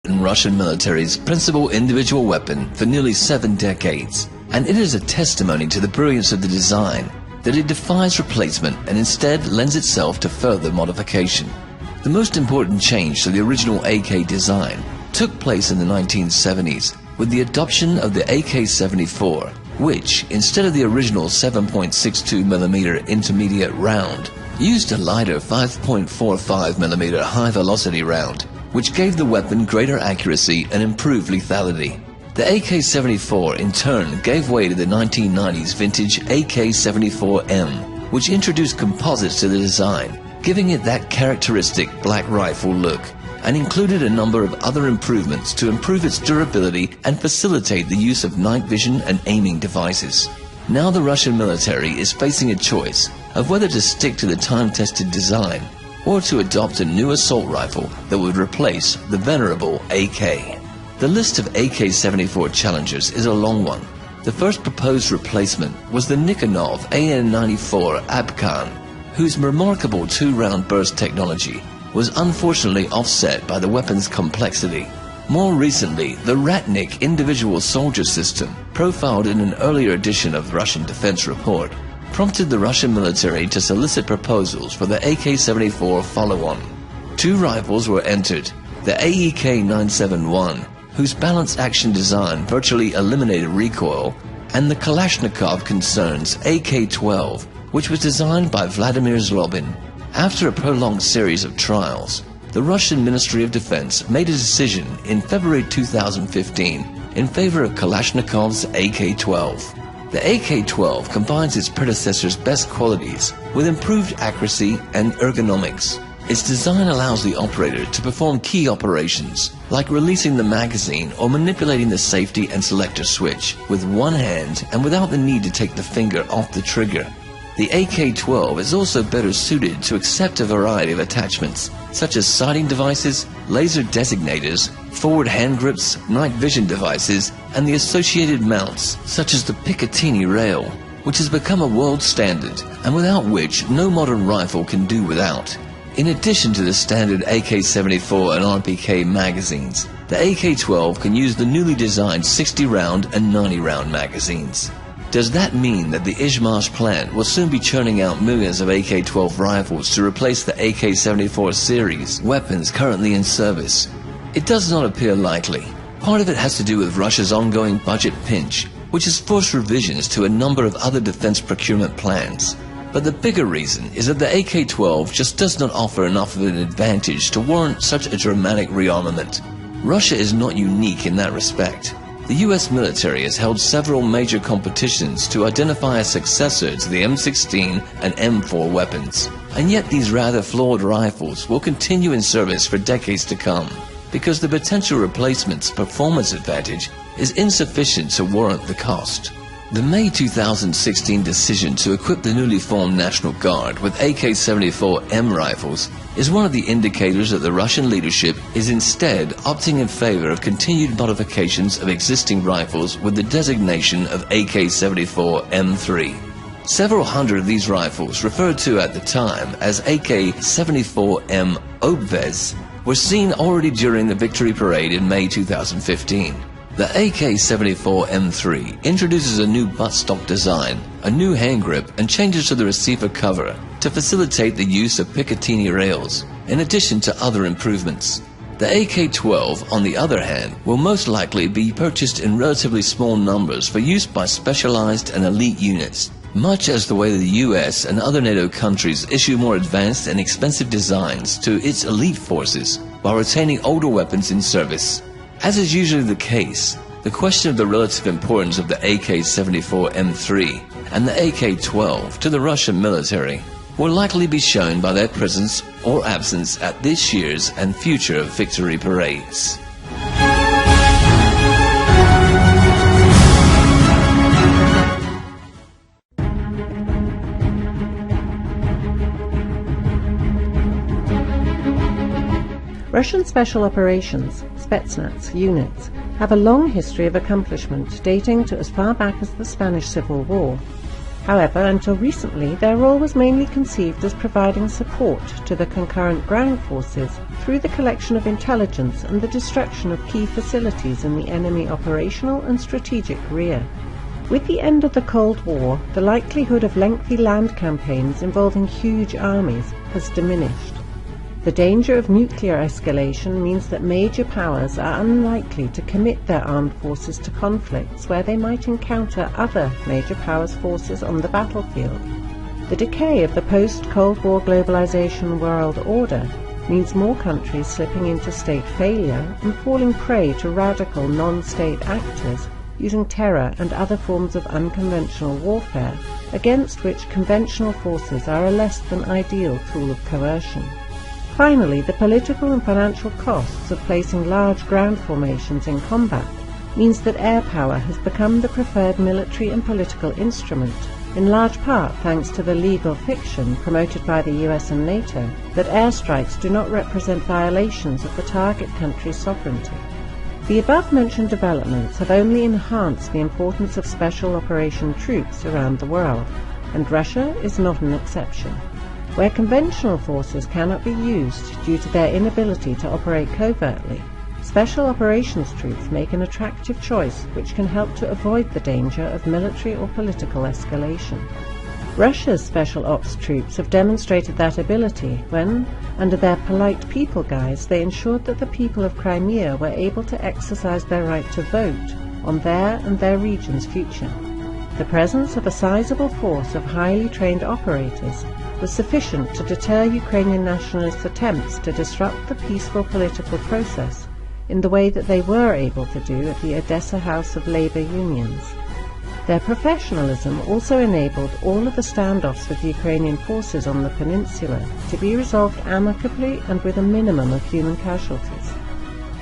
been Russian military's principal individual weapon for nearly 7 decades, and it is a testimony to the brilliance of the design that it defies replacement and instead lends itself to further modification. The most important change to the original AK design took place in the 1970s with the adoption of the AK-74, which, instead of the original 7.62mm intermediate round, used a lighter 5.45mm high-velocity round, which gave the weapon greater accuracy and improved lethality. The AK-74 in turn gave way to the 1990s vintage AK-74M, which introduced composites to the design, giving it that characteristic black rifle look, and included a number of other improvements to improve its durability and facilitate the use of night vision and aiming devices. Now the Russian military is facing a choice of whether to stick to the time-tested design or to adopt a new assault rifle that would replace the venerable AK. The list of AK-74 challengers is a long one. The first proposed replacement was the Nikonov AN-94 Abkhan, whose remarkable 2-round burst technology was unfortunately offset by the weapon's complexity. More recently, the Ratnik individual soldier system, profiled in an earlier edition of the Russian Defense Report, prompted the Russian military to solicit proposals for the AK-74 follow-on. 2 rifles were entered, the AEK-971, whose balanced action design virtually eliminated recoil, and the Kalashnikov concern's AK-12, which was designed by Vladimir Zlobin. After a prolonged series of trials, the Russian Ministry of Defense made a decision in February 2015 in favor of Kalashnikov's AK-12. The AK-12 combines its predecessor's best qualities with improved accuracy and ergonomics. Its design allows the operator to perform key operations, like releasing the magazine or manipulating the safety and selector switch with one hand and without the need to take the finger off the trigger. The AK-12 is also better suited to accept a variety of attachments, such as sighting devices, laser designators, forward hand grips, night vision devices, and the associated mounts, such as the Picatinny rail, which has become a world standard and without which no modern rifle can do without. In addition to the standard AK-74 and RPK magazines, the AK-12 can use the newly designed 60-round and 90-round magazines. Does that mean that the Izhmash plant will soon be churning out millions of AK-12 rifles to replace the AK-74 series weapons currently in service? It does not appear likely. Part of it has to do with Russia's ongoing budget pinch, which has forced revisions to a number of other defense procurement plans. But the bigger reason is that the AK-12 just does not offer enough of an advantage to warrant such a dramatic rearmament. Russia is not unique in that respect. The US military has held several major competitions to identify a successor to the M16 and M4 weapons, and yet these rather flawed rifles will continue in service for decades to come, because the potential replacement's performance advantage is insufficient to warrant the cost. The May 2016 decision to equip the newly formed National Guard with AK-74M rifles is one of the indicators that the Russian leadership is instead opting in favor of continued modifications of existing rifles with the designation of AK-74M3. Several hundred of these rifles, referred to at the time as AK-74M Obvez, were seen already during the victory parade in May 2015. The AK-74M3 introduces a new buttstock design, a new hand grip, and changes to the receiver cover to facilitate the use of Picatinny rails, in addition to other improvements. The AK-12, on the other hand, will most likely be purchased in relatively small numbers for use by specialized and elite units, much as the way the US and other NATO countries issue more advanced and expensive designs to its elite forces while retaining older weapons in service. As is usually the case, the question of the relative importance of the AK-74M3 and the AK-12 to the Russian military will likely be shown by their presence or absence at this year's and future victory parades. Russian Special Operations, Spetsnaz, units have a long history of accomplishment dating to as far back as the Spanish Civil War. However, until recently, their role was mainly conceived as providing support to the concurrent ground forces through the collection of intelligence and the destruction of key facilities in the enemy operational and strategic rear. With the end of the Cold War, the likelihood of lengthy land campaigns involving huge armies has diminished. The danger of nuclear escalation means that major powers are unlikely to commit their armed forces to conflicts where they might encounter other major powers' forces on the battlefield. The decay of the post-Cold War globalization world order means more countries slipping into state failure and falling prey to radical non-state actors using terror and other forms of unconventional warfare against which conventional forces are a less than ideal tool of coercion. Finally, the political and financial costs of placing large ground formations in combat means that air power has become the preferred military and political instrument, in large part thanks to the legal fiction promoted by the US and NATO that airstrikes do not represent violations of the target country's sovereignty. The above-mentioned developments have only enhanced the importance of special operation troops around the world, and Russia is not an exception. Where conventional forces cannot be used due to their inability to operate covertly, special operations troops make an attractive choice which can help to avoid the danger of military or political escalation. Russia's special ops troops have demonstrated that ability when, under their polite people guise, they ensured that the people of Crimea were able to exercise their right to vote on their and their region's future. The presence of a sizable force of highly trained operators was sufficient to deter Ukrainian nationalists' attempts to disrupt the peaceful political process in the way that they were able to do at the Odessa House of Labour Unions. Their professionalism also enabled all of the standoffs with Ukrainian forces on the peninsula to be resolved amicably and with a minimum of human casualties.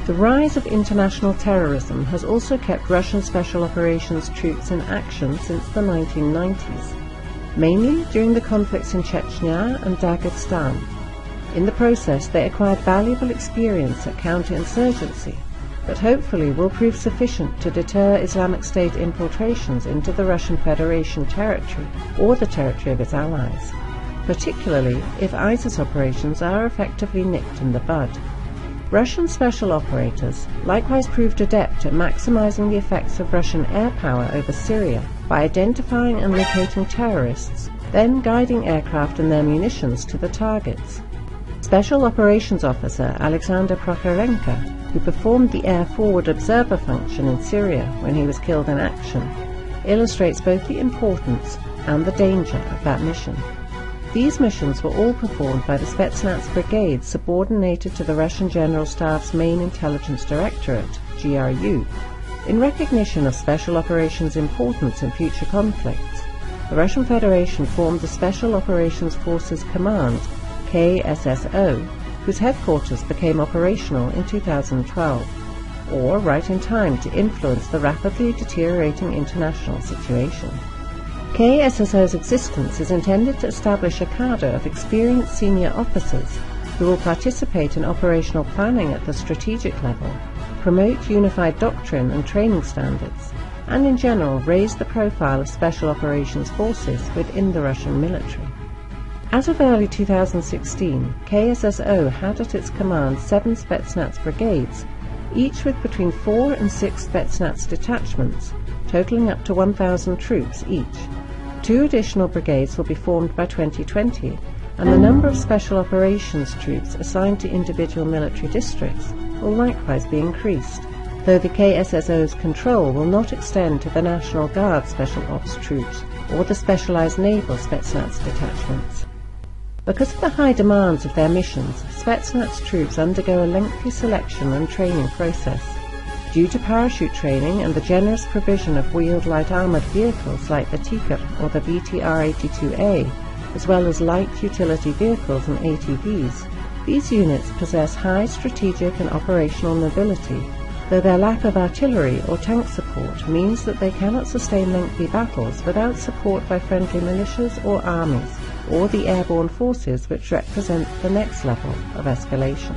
The rise of international terrorism has also kept Russian special operations troops in action since the 1990s. Mainly during the conflicts in Chechnya and Dagestan. In the process, they acquired valuable experience at counterinsurgency, but hopefully will prove sufficient to deter Islamic State infiltrations into the Russian Federation territory or the territory of its allies, particularly if ISIS operations are effectively nipped in the bud. Russian special operators likewise proved adept at maximizing the effects of Russian air power over Syria by identifying and locating terrorists, then guiding aircraft and their munitions to the targets. Special Operations Officer Alexander Prokhorenko, who performed the Air Forward Observer function in Syria when he was killed in action, illustrates both the importance and the danger of that mission. These missions were all performed by the Spetsnaz brigade subordinated to the Russian General Staff's main intelligence directorate, GRU. In recognition of special operations' importance in future conflicts, the Russian Federation formed the Special Operations Forces Command, KSSO, whose headquarters became operational in 2012, or right in time to influence the rapidly deteriorating international situation. KSSO's existence is intended to establish a cadre of experienced senior officers who will participate in operational planning at the strategic level, promote unified doctrine and training standards, and in general raise the profile of special operations forces within the Russian military. As of early 2016, KSSO had at its command 7 Spetsnaz brigades, each with between 4 and 6 Spetsnaz detachments, totaling up to 1,000 troops each. 2 additional brigades will be formed by 2020, and the number of special operations troops assigned to individual military districts will likewise be increased, though the KSSO's control will not extend to the National Guard Special Ops troops or the specialized naval Spetsnaz detachments. Because of the high demands of their missions, Spetsnaz troops undergo a lengthy selection and training process. Due to parachute training and the generous provision of wheeled light armored vehicles like the Tiger or the BTR-82A, as well as light utility vehicles and ATVs, these units possess high strategic and operational mobility, though their lack of artillery or tank support means that they cannot sustain lengthy battles without support by friendly militias or armies, or the airborne forces which represent the next level of escalation.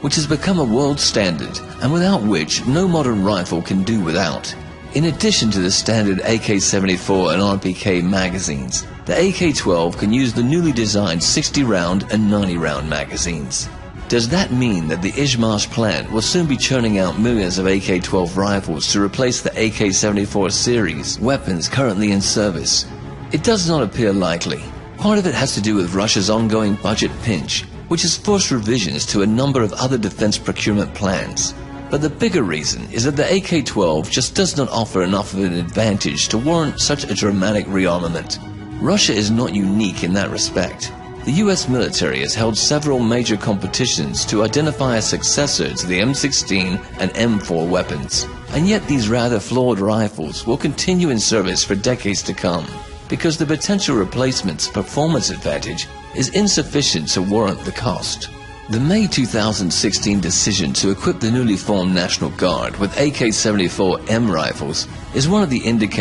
Would which has become a world standard and without which no modern rifle can do without. In addition to the standard AK-74 and RPK magazines, the AK-12 can use the newly designed 60-round and 90-round magazines. Does that mean that the Izhmash plant will soon be churning out millions of AK-12 rifles to replace the AK-74 series weapons currently in service? It does not appear likely. Part of it has to do with Russia's ongoing budget pinch, which has forced revisions to a number of other defense procurement plans. But the bigger reason is that the AK-12 just does not offer enough of an advantage to warrant such a dramatic rearmament. Russia is not unique in that respect. The US military has held several major competitions to identify a successor to the M16 and M4 weapons. And yet these rather flawed rifles will continue in service for decades to come, because the potential replacement's performance advantage is insufficient to warrant the cost. The May 2016 decision to equip the newly formed National Guard with AK-74M rifles is one of the indicators